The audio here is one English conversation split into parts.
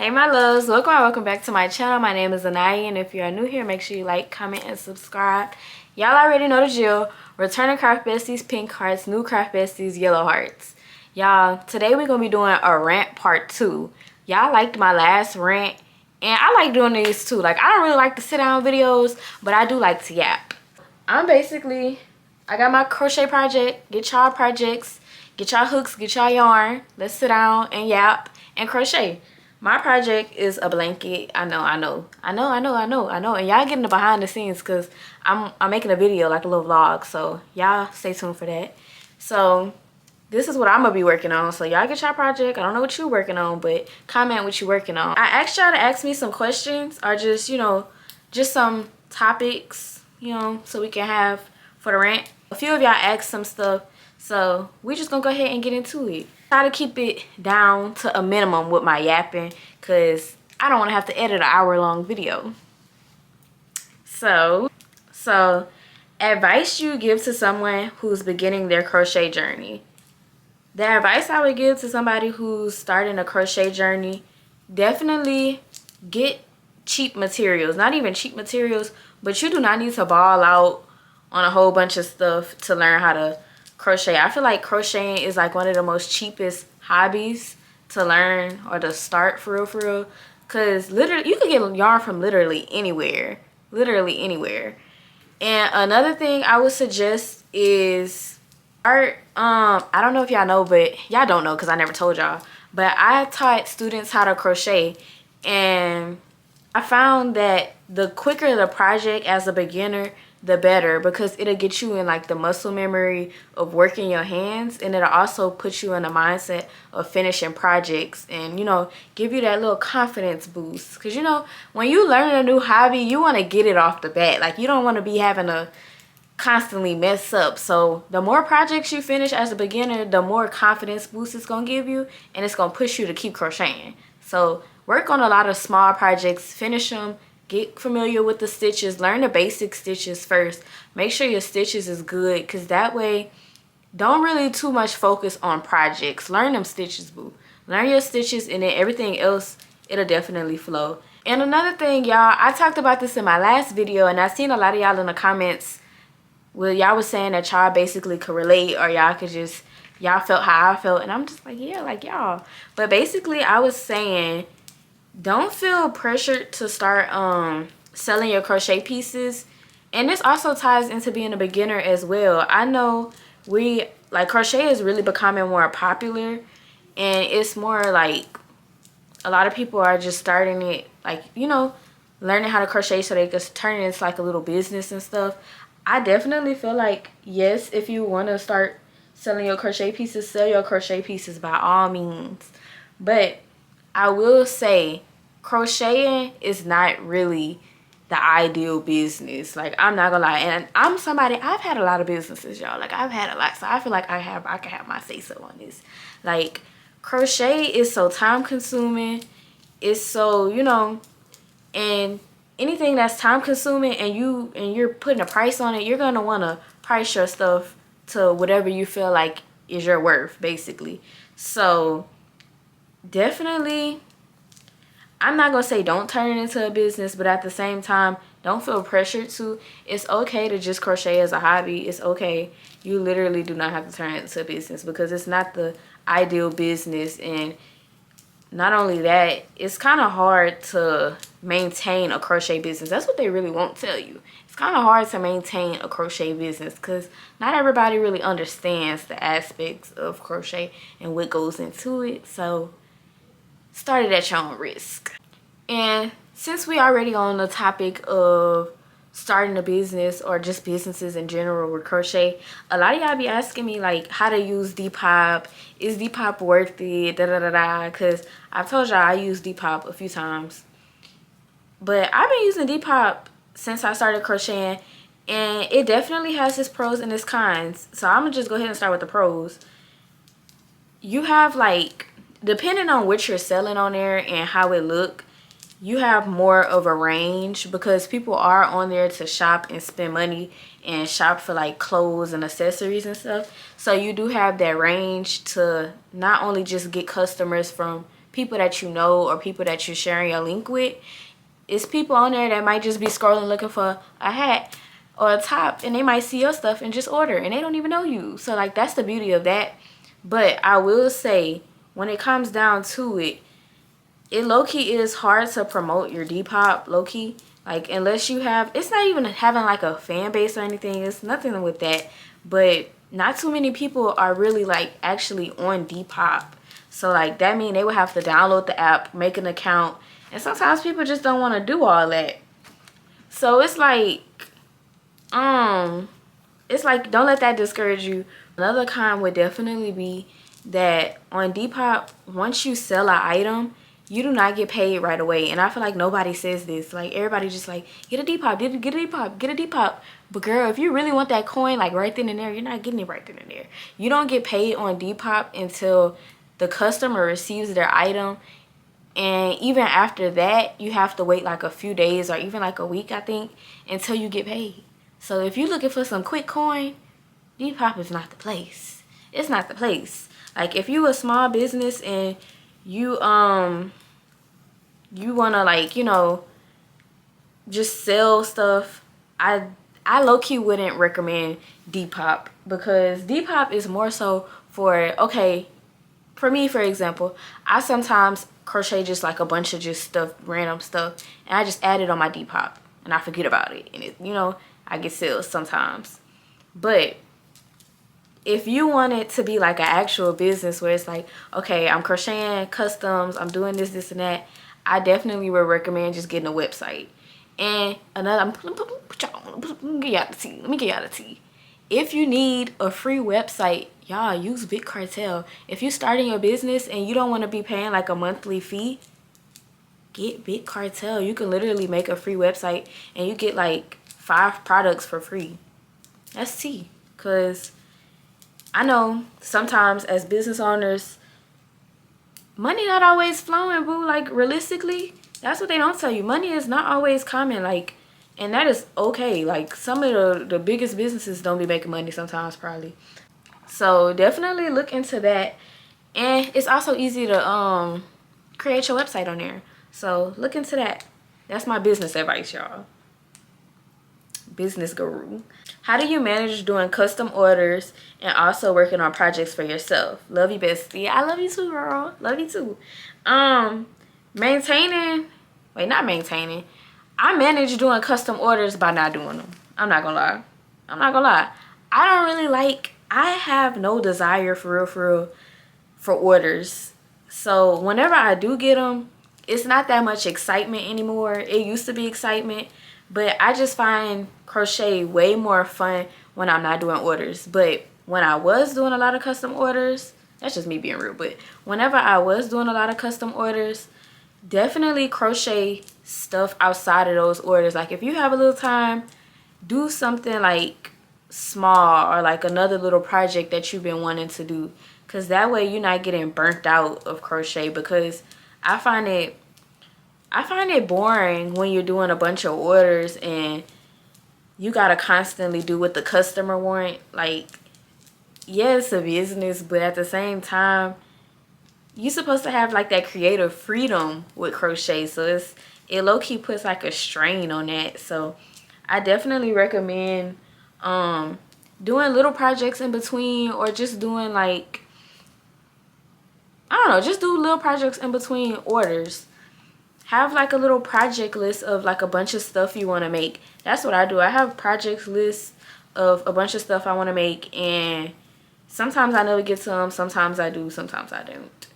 Hey my loves, welcome back to my channel. My name is Aniyaha, and if you are new here, make sure you like, comment, and subscribe. Y'all already know the drill. Returning craft besties, pink hearts. New craft besties, yellow hearts. Y'all, today we're gonna be doing a rant part 2. Y'all liked my last rant, and I like doing these too. Like, I don't really like to sit down videos, but I do like to yap. I got my crochet project. Get y'all projects, get y'all hooks, get y'all yarn. Let's sit down and yap and crochet. My project is a blanket. I know. And y'all getting the behind the scenes because I'm making a video, like a little vlog. So y'all stay tuned for that. So this is what I'm gonna be working on. So y'all get y'all project. I don't know what you're working on, but comment what you're working on. I asked y'all to ask me some questions or just, just some topics, so we can have for the rant. A few of y'all asked some stuff. So we just gonna go ahead and get into it. Try to keep it down to a minimum with my yapping because I don't want to have to edit an hour-long video. So advice you give to someone who's beginning their crochet journey. The advice I would give to somebody who's starting a crochet journey, definitely get cheap materials. Not even cheap materials, but you do not need to ball out on a whole bunch of stuff to learn how to crochet. I feel like crocheting is like one of the most cheapest hobbies to learn or to start for real, because literally you can get yarn from literally anywhere. And another thing I would suggest is art. I don't know if y'all know, but y'all don't know because I never told y'all, but I taught students how to crochet, and I found that the quicker the project as a beginner, the better, because it'll get you in like the muscle memory of working your hands, and it'll also put you in the mindset of finishing projects and give you that little confidence boost. Because when you learn a new hobby, you want to get it off the bat. Like, you don't want to be having to constantly mess up. So the more projects you finish as a beginner, the more confidence boost it's gonna give you, and it's gonna push you to keep crocheting. So work on a lot of small projects, finish them. Get familiar with the stitches. Learn the basic stitches first. Make sure your stitches is good, because that way, don't really too much focus on projects. Learn them stitches, boo. Learn your stitches, and then everything else, it'll definitely flow. And another thing, y'all, I talked about this in my last video, and I seen a lot of y'all in the comments where y'all was saying that y'all basically could relate, or y'all felt how I felt. And I'm just like, yeah, like y'all. But basically, I was saying, don't feel pressured to start selling your crochet pieces. And this also ties into being a beginner as well. I know crochet is really becoming more popular, and it's more like a lot of people are just starting it, like, learning how to crochet so they can turn it into like a little business and stuff. I definitely feel like, yes, if you want to start selling your crochet pieces, sell your crochet pieces by all means. But I will say, crocheting is not really the ideal business. Like, I'm not gonna lie, and I've had a lot of businesses, y'all. Like, I've had a lot, so I feel like I can have my say so on this. Like, crochet is so time consuming. It's so, and anything that's time consuming and you're putting a price on it, you're gonna want to price your stuff to whatever you feel like is your worth, basically. So definitely, I'm not gonna say don't turn it into a business, but at the same time, don't feel pressured to. It's okay to just crochet as a hobby. It's okay. You literally do not have to turn it into a business, because it's not the ideal business. And not only that, it's kind of hard to maintain a crochet business. That's what they really won't tell you. It's kind of hard to maintain a crochet business because not everybody really understands the aspects of crochet and what goes into it. So start it at your own risk. And since we already on the topic of starting a business or just businesses in general with crochet, a lot of y'all be asking me like how to use Depop. Is Depop worth it? Because I've told y'all I use Depop a few times, but I've been using Depop since I started crocheting, and it definitely has its pros and its cons. So I'm gonna just go ahead and start with the pros. You have, like, depending on what you're selling on there and how it look, you have more of a range, because people are on there to shop and spend money and shop for like clothes and accessories and stuff. So you do have that range to not only just get customers from people that you know or people that you're sharing your link with. It's people on there that might just be scrolling looking for a hat or a top, and they might see your stuff and just order, and they don't even know you. So like, that's the beauty of that. But I will say, when it comes down to it, it low-key is hard to promote your Depop, low-key. Like, unless you have, it's not even having like a fan base or anything, it's nothing with that. But not too many people are really like actually on Depop. So like, that means they would have to download the app, make an account, and sometimes people just don't want to do all that. So it's like, don't let that discourage you. Another con would definitely be that on Depop, once you sell an item, you do not get paid right away. And I feel like nobody says this. Like, everybody just like, get a Depop, get a Depop, get a Depop. But girl, if you really want that coin, like right then and there, you're not getting it right then and there. You don't get paid on Depop until the customer receives their item. And even after that, you have to wait like a few days or even like a week, I think, until you get paid. So if you're looking for some quick coin, Depop is not the place. It's not the place. Like, if you a small business and you want to, like, you know, just sell stuff, I low-key wouldn't recommend Depop, because Depop is more so for, okay, for me, for example, I sometimes crochet just like a bunch of just stuff, random stuff, and I just add it on my Depop and I forget about it, and it, you know, I get sales sometimes. But if you want it to be like an actual business where it's like, okay, I'm crocheting customs, I'm doing this, this, and that, I definitely would recommend just getting a website. And another, let me get y'all the tea. If you need a free website, y'all, use Big Cartel. If you're starting your business and you don't want to be paying like a monthly fee, get Big Cartel. You can literally make a free website and you get like 5 products for free. That's tea. Because I know sometimes as business owners, money not always flowing, boo. Like, realistically, that's what they don't tell you. Money is not always coming. Like, and that is okay. Like, some of the biggest businesses don't be making money sometimes, probably. So definitely look into that. And it's also easy to create your website on there. So look into that. That's my business advice, y'all. Business guru. How do you manage doing custom orders and also working on projects for yourself? Love you, bestie. I love you too, girl. Love you too. Not maintaining. I manage doing custom orders by not doing them. I'm not gonna lie. I have no desire for real for orders. So whenever I do get them, it's not that much excitement anymore. It used to be excitement, but I just find crochet way more fun when I'm not doing orders. But when I was doing a lot of custom orders, that's just me being real, but whenever I was doing a lot of custom orders, definitely crochet stuff outside of those orders. Like, if you have a little time, do something like small or like another little project that you've been wanting to do, because that way you're not getting burnt out of crochet. Because I find it boring when you're doing a bunch of orders and you gotta constantly do what the customer want. Like, yeah, it's a business, but at the same time, you're supposed to have like that creative freedom with crochet. So it low-key puts like a strain on that. So I definitely recommend doing little projects in between, or just doing like, I don't know, just do little projects in between orders. Have like a little project list of like a bunch of stuff you want to make. That's what I do. I have project lists of a bunch of stuff I want to make, and sometimes I never get to them, sometimes I do, sometimes I don't.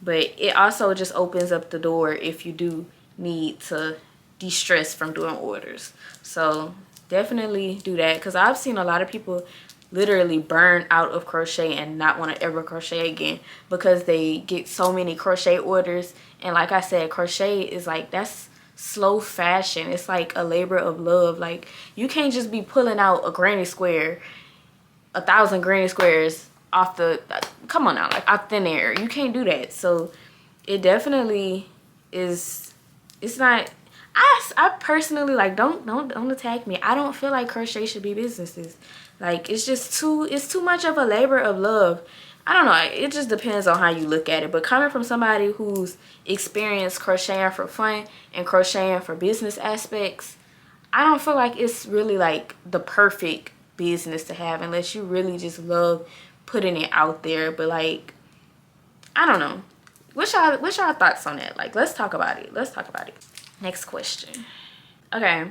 But it also just opens up the door if you do need to de-stress from doing orders. So definitely do that, because I've seen a lot of people literally burn out of crochet and not want to ever crochet again because they get so many crochet orders. And like I said, crochet is like, that's slow fashion. It's like a labor of love. Like, you can't just be pulling out a granny square, 1,000 granny squares off the, come on now, like out thin air. You can't do that. So it definitely is, it's not, I personally, like, don't attack me. I don't feel like crochet should be businesses. Like, it's just too much of a labor of love. I don't know, it just depends on how you look at it. But coming from somebody who's experienced crocheting for fun and crocheting for business aspects, I don't feel like it's really like the perfect business to have unless you really just love putting it out there. But like, I don't know, what's y'all thoughts on that? Like, let's talk about it. Next question. Okay,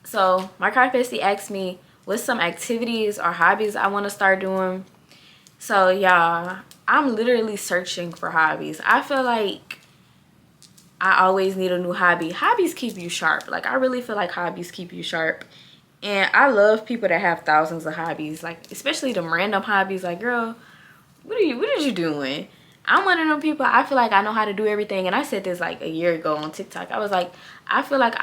so my craft bestie asked me what's some activities or hobbies I want to start doing. So y'all, I'm literally searching for hobbies. I feel like I always need a new hobby. Hobbies keep you sharp. Like, I really feel like hobbies keep you sharp. And I love people that have thousands of hobbies. Like, especially them random hobbies. Like, girl, what are you doing? I'm one of them people, I feel like I know how to do everything. And I said this like a year ago on TikTok. I was like, I feel like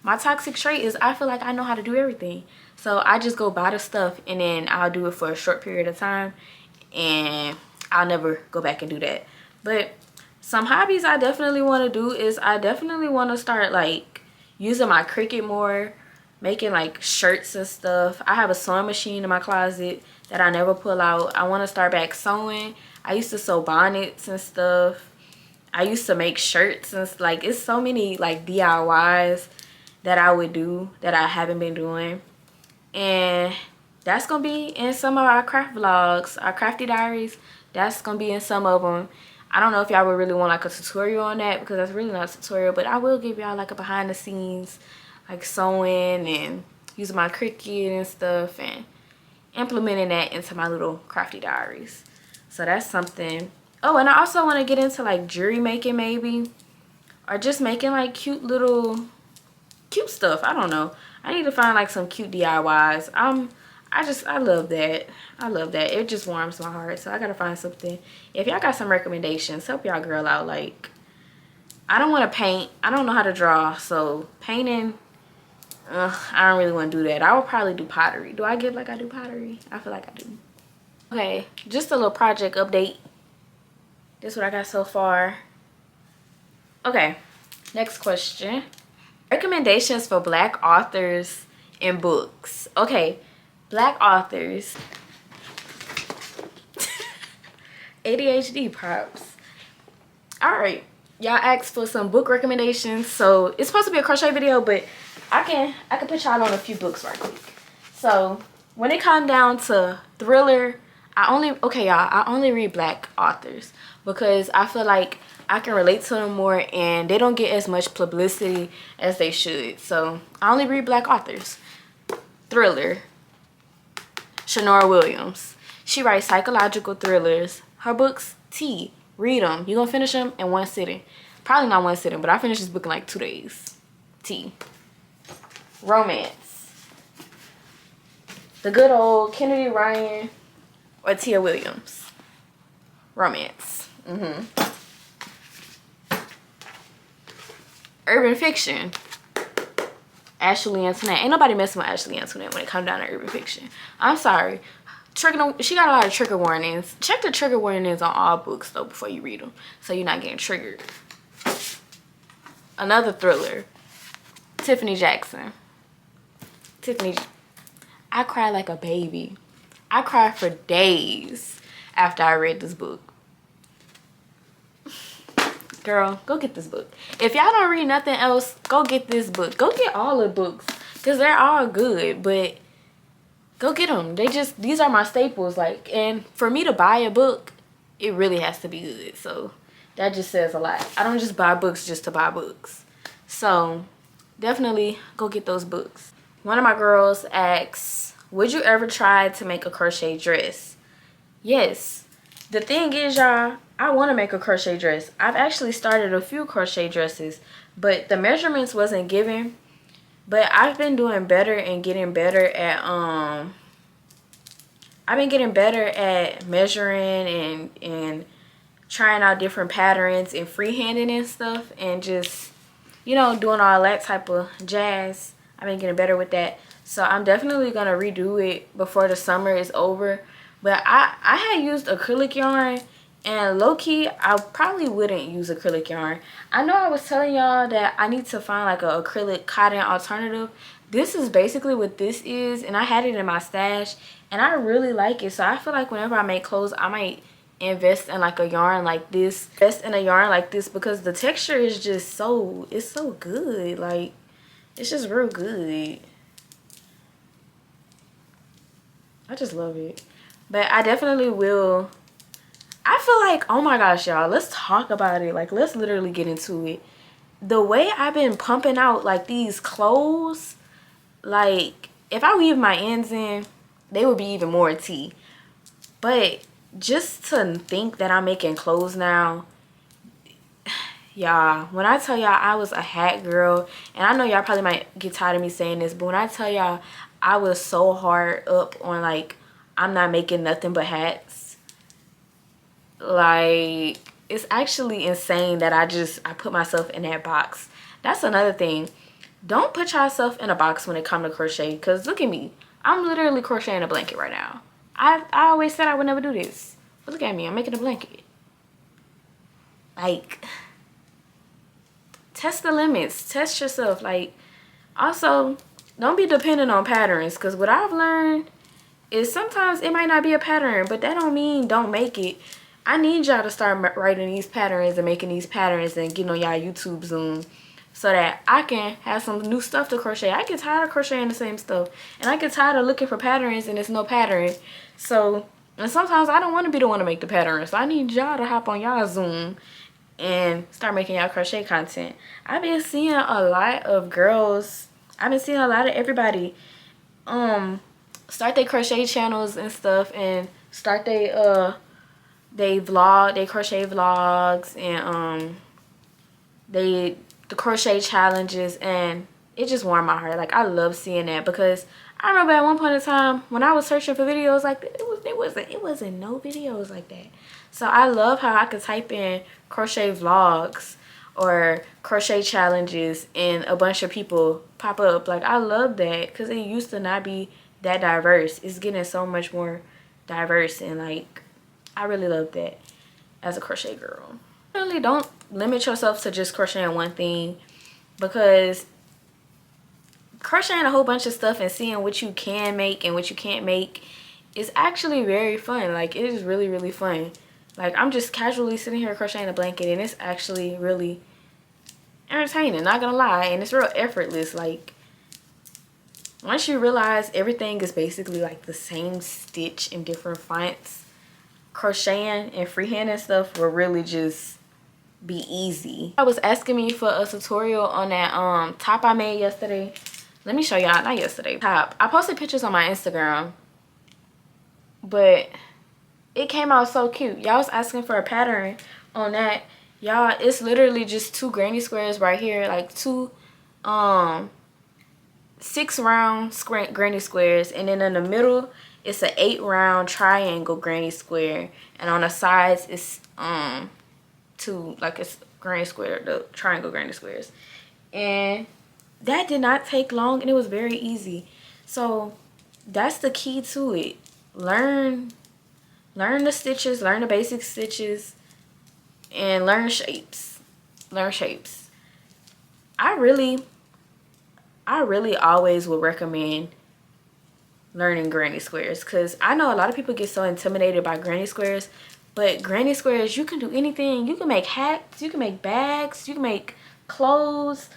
my toxic trait is I feel like I know how to do everything. So I just go buy the stuff and then I'll do it for a short period of time. And I'll never go back and do that. But some hobbies I definitely want to do is I definitely want to start like using my Cricut more, making like shirts and stuff. I have a sewing machine in my closet that I never pull out. I want to start back sewing. I used to sew bonnets and stuff. I used to make shirts and like, it's so many like DIYs that I would do that I haven't been doing. And that's gonna be in some of our craft vlogs, our crafty diaries. That's gonna be in some of them. I don't know if y'all would really want like a tutorial on that because that's really not a tutorial, but I will give y'all like a behind the scenes, like sewing and using my Cricut and stuff and implementing that into my little crafty diaries. So that's something. Oh, and I also want to get into like jewelry making maybe, or just making like cute stuff. I don't know. I need to find like some cute DIYs. I love that. It just warms my heart. So I gotta find something. If y'all got some recommendations, help y'all girl out. Like, I don't want to paint. I don't know how to draw. So painting, I don't really want to do that. I would probably do pottery. Do I get like I do pottery? I feel like I do. Okay, just a little project update. This is what I got so far. Okay, next question. Recommendations for Black authors and books. Okay, Black authors. ADHD props. Alright, y'all asked for some book recommendations. So it's supposed to be a crochet video, but I can put y'all on a few books right quick. So when it comes down to thriller, I only read Black authors because I feel like I can relate to them more and they don't get as much publicity as they should. So I only read Black authors. Thriller, Shanora Williams. She writes psychological thrillers. Her books, T. Read them. You're gonna finish them in one sitting. Probably not one sitting, but I finished this book in like 2 days. T. Romance. The good old Kennedy Ryan or Tia Williams. Romance. Urban fiction. Ashley Antoinette. Ain't nobody messing with Ashley Antoinette when it comes down to urban fiction. I'm sorry. She got a lot of trigger warnings. Check the trigger warnings on all books though before you read them, so you're not getting triggered. Another thriller. Tiffany Jackson. I cried like a baby. I cried for days after I read this book. Girl, go get this book. If y'all don't read nothing else, go get this book. Go get all the books because they're all good, but go get them. These are my staples. Like, and for me to buy a book, it really has to be good. So that just says a lot. I don't just buy books just to buy books. So definitely go get those books. One of my girls asks, would you ever try to make a crochet dress? Yes. The thing is, y'all, I want to make a crochet dress. I've actually started a few crochet dresses, but the measurements wasn't given. But I've been doing better and getting better at measuring and trying out different patterns and freehanding and stuff, and just, you know, doing all that type of jazz. I've been getting better with that. So I'm definitely gonna redo it before the summer is over. But I had used acrylic yarn, and low-key I probably wouldn't use acrylic yarn. I know I was telling y'all that I need to find like an acrylic cotton alternative, this is basically what this is, and I had it in my stash and I really like it. So I feel like whenever I make clothes, I might invest in like a yarn like this, because the texture is just so, it's so good. Like, it's just real good. I just love it. But I definitely will. I feel like, oh my gosh, y'all, let's talk about it. Like, let's literally get into it. The way I've been pumping out like these clothes, like if I weave my ends in, they would be even more tea. But just to think that I'm making clothes now, y'all, when I tell y'all I was a hat girl, and I know y'all probably might get tired of me saying this, but when I tell y'all I was so hard up on like, I'm not making nothing but hats, like, it's actually insane that I put myself in that box. That's another thing. Don't put yourself in a box when it comes to crochet, because look at me. I'm literally crocheting a blanket right now. I always said I would never do this, but look at me, I'm making a blanket. Like, test the limits, test yourself. Like, also, don't be dependent on patterns, because what I've learned is sometimes it might not be a pattern, but that don't mean don't make it. I need y'all to start writing these patterns and making these patterns and getting on y'all YouTube Zoom, so that I can have some new stuff to crochet. I get tired of crocheting the same stuff, and I get tired of looking for patterns and there's no pattern. So, and sometimes I don't want to be the one to make the pattern, so I need y'all to hop on y'all Zoom and start making y'all crochet content. I've been seeing a lot of girls, I've been seeing a lot of everybody start their crochet channels and stuff, and start they crochet vlogs, and the crochet challenges, and it just warmed my heart. Like, I love seeing that, because I remember at one point in time when I was searching for videos like that, it wasn't no videos like that. So I love how I could type in crochet vlogs or crochet challenges and a bunch of people pop up. Like, I love that, because it used to not be that diverse. It's getting so much more diverse, and like, I really love that as a crochet girl. Really, don't limit yourself to just crocheting one thing, because crocheting a whole bunch of stuff and seeing what you can make and what you can't make is actually very fun. Like, it is really, really fun. Like, I'm just casually sitting here crocheting a blanket, and it's actually really entertaining, not gonna lie, and it's real effortless. Like, once you realize everything is basically like the same stitch in different fonts, crocheting and freehanding stuff will really just be easy. I was asking me for a tutorial on that top I made yesterday. Let me show y'all. Not yesterday, top. I posted pictures on my Instagram, but it came out so cute. Y'all was asking for a pattern on that. Y'all, it's literally just 2 granny squares right here, like 2 6 round granny squares, and then in the middle it's an 8 round triangle granny square, and on the sides it's 2, like, it's granny square, the triangle granny squares. And that did not take long, and it was very easy. So that's the key to it. Learn the stitches, learn the basic stitches, and learn shapes. I really always would recommend learning granny squares, because I know a lot of people get so intimidated by granny squares, but granny squares, you can do anything. You can make hats, you can make bags, you can make clothes.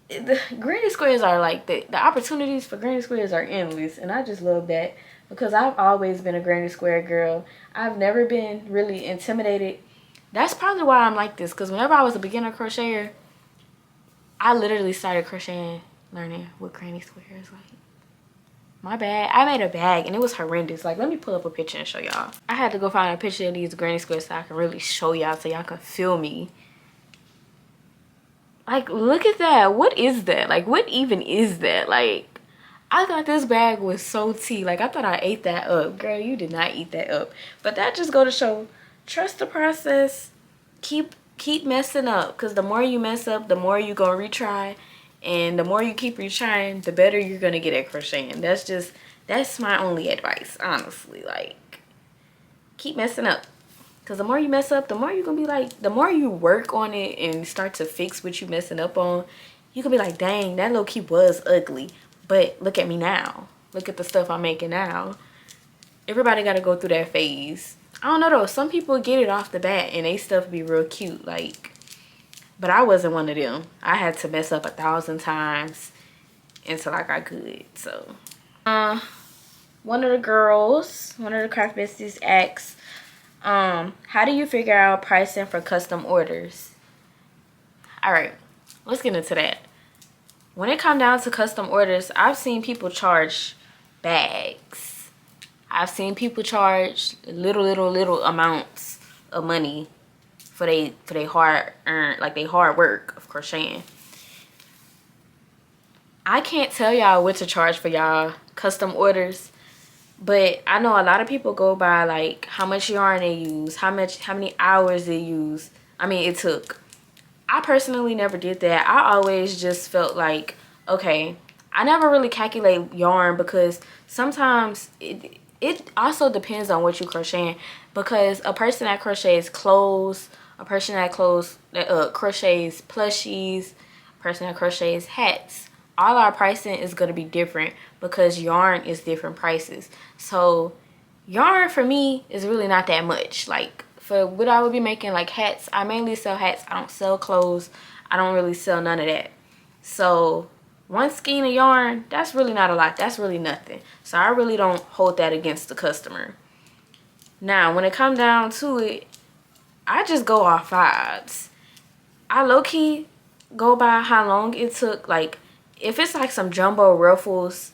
The granny squares are like, the opportunities for granny squares are endless, and I just love that, because I've always been a granny square girl. I've never been really intimidated. That's probably why I'm like this, because whenever I was a beginner crocheter, I literally started crocheting, learning with granny squares. Like, my bad, I made a bag and it was horrendous. Like, let me pull up a picture and show y'all. I had to go find a picture of these granny squares so I can really show y'all, so y'all can feel me. Like, look at that. What is that? Like, what even is that? Like, I thought this bag was so tea. Like, I thought I ate that up. Girl, you did not eat that up. But that just go to show, trust the process. Keep messing up, because the more you mess up, the more you gonna retry, and the more you keep retrying, the better you're gonna get at crocheting. That's my only advice, honestly. Like, keep messing up, because the more you mess up, the more you're gonna be like, the more you work on it and start to fix what you messing up on, you can be like, dang, that low key was ugly, But look at me now. Look at the stuff I'm making now. Everybody got to go through that phase. I don't know though. Some people get it off the bat and they stuff be real cute. Like, but I wasn't one of them. I had to mess up 1,000 times until I got good. So, one of the craft besties asked, how do you figure out pricing for custom orders? All right, let's get into that. When it comes down to custom orders, I've seen people charge bags. I've seen people charge little amounts of money for they hard earned, like they hard work of crocheting. I can't tell y'all what to charge for y'all custom orders, but I know a lot of people go by like how much yarn they use, how many hours they use. I mean, it took. I personally never did that. I always just felt like, okay, I never really calculate yarn because sometimes it also depends on what you crocheting, because a person that crochets clothes, a person that crochets plushies, a person that crochets hats, all our pricing is going to be different because yarn is different prices. So yarn for me is really not that much. Like for what I would be making, like hats, I mainly sell hats. I don't sell clothes. I don't really sell none of that. So one skein of yarn, that's really not a lot. That's really nothing. So I really don't hold that against the customer. Now, when it comes down to it, I just go off vibes. I low-key go by how long it took. Like, if it's like some jumbo ruffles,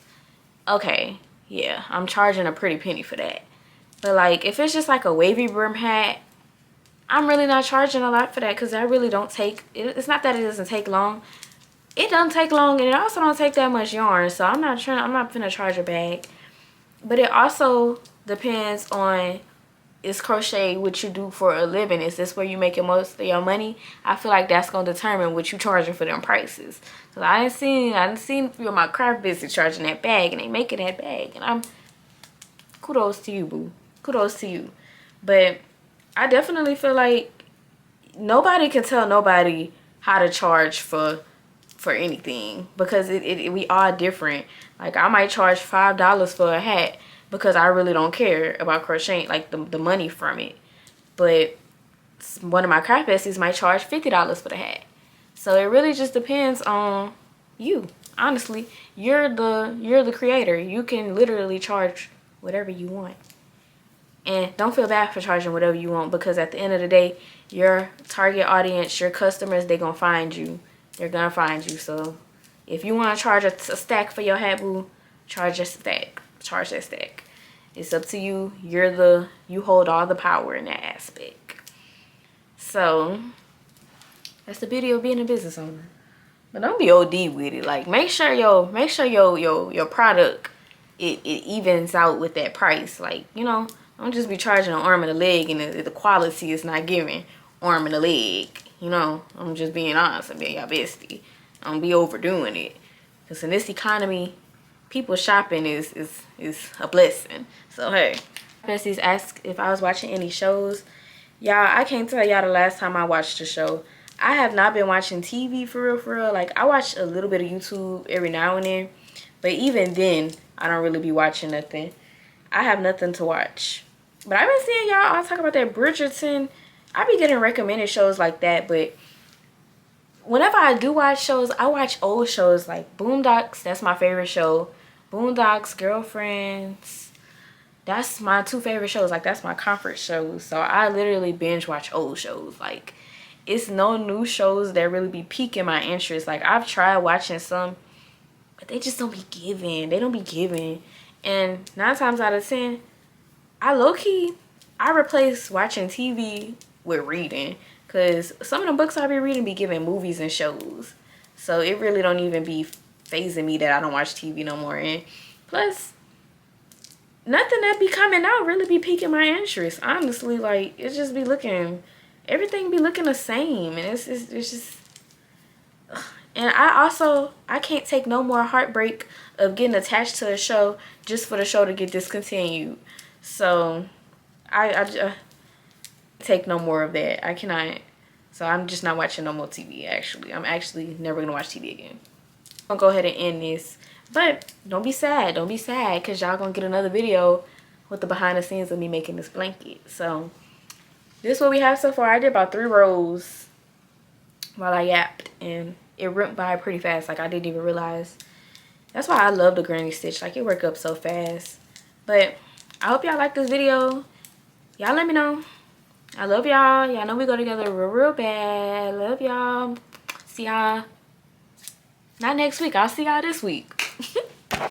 okay, yeah, I'm charging a pretty penny for that. But like, if it's just like a wavy brim hat, I'm really not charging a lot for that because I really don't take, it's not that it doesn't take long. It doesn't take long, and it also don't take that much yarn. So I'm not finna charge a bag. But it also depends on, is crochet what you do for a living? Is this where you making most of your money? I feel like that's gonna determine what you charging for them prices. Cause I done seen a few of my craft business charging that bag, and they making that bag, and I'm, kudos to you, boo. Kudos to you. But I definitely feel like nobody can tell nobody how to charge for anything, because we are different. Like, I might charge $5 for a hat because I really don't care about crocheting, like the money from it. But one of my craft besties might charge $50 for the hat. So it really just depends on you. Honestly, you're the creator. You can literally charge whatever you want. And don't feel bad for charging whatever you want, because at the end of the day, your target audience, your customers, they're gonna find you. They're gonna find you. So if you want to charge a stack for your hat, boo, charge a stack. Charge that stack. It's up to you. You hold all the power in that aspect. So that's the beauty of being a business owner. But don't be OD with it. Like, make sure your product it evens out with that price. Like, you know, don't just be charging an arm and a leg and the quality is not giving arm and a leg. You know, I'm just being honest. I'm being y'all bestie. Don't be overdoing it. Because in this economy, people shopping is a blessing. So, hey. Besties asked if I was watching any shows. Y'all, I can't tell y'all the last time I watched a show. I have not been watching TV for real. Like, I watch a little bit of YouTube every now and then. But even then, I don't really be watching nothing. I have nothing to watch. But I've been seeing y'all all talk about that Bridgerton. I be getting recommended shows like that, but whenever I do watch shows, I watch old shows like Boondocks. That's my favorite show. Boondocks, Girlfriends. That's my two favorite shows. Like, that's my comfort shows. So I literally binge watch old shows. Like, it's no new shows that really be piquing my interest. Like, I've tried watching some, but they just don't be giving. They don't be giving. And 9 times out of 10, I replace watching TV with reading, because some of the books I be reading be giving movies and shows. So it really don't even be phasing me that I don't watch TV no more. And plus, nothing that be coming out really be piquing my interest, honestly. Like, it just be looking, everything be looking the same, and it's just ugh. And I can't take no more heartbreak of getting attached to a show just for the show to get discontinued. So I take no more of that. I cannot. So I'm just not watching no more TV. Actually, I'm actually never gonna watch TV again. I'm gonna go ahead and end this But don't be sad. Don't be sad because y'all gonna get another video with the behind the scenes of me making this blanket. So this is what we have so far. I did about 3 rows while I yapped, and it went by pretty fast. Like, I didn't even realize. That's why I love the granny stitch. Like, it worked up so fast. But I hope y'all like this video. Y'all let me know. I love y'all. Y'all know we go together real bad. Love y'all. See y'all not next week. I'll see y'all this week.